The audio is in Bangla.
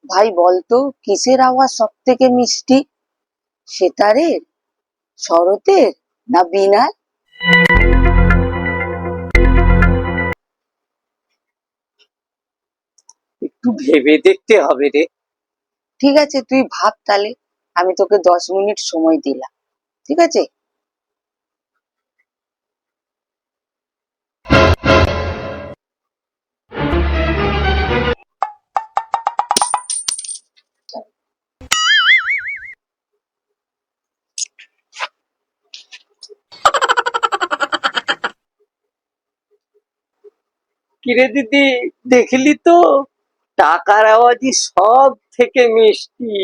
ভাই বলতো কিসের আওয়াজ সব থেকে মিষ্টি, সেতারের, শরতের না বীণার? একটু ভেবে দেখতে হবে রে। ঠিক আছে, তুই ভাব তাহলে। আমি তোকে 10 মিনিট সময় দিলাম, ঠিক আছে? কিরে দিদি, দেখলি তো, টাকার আওয়াজই সব থেকে মিষ্টি।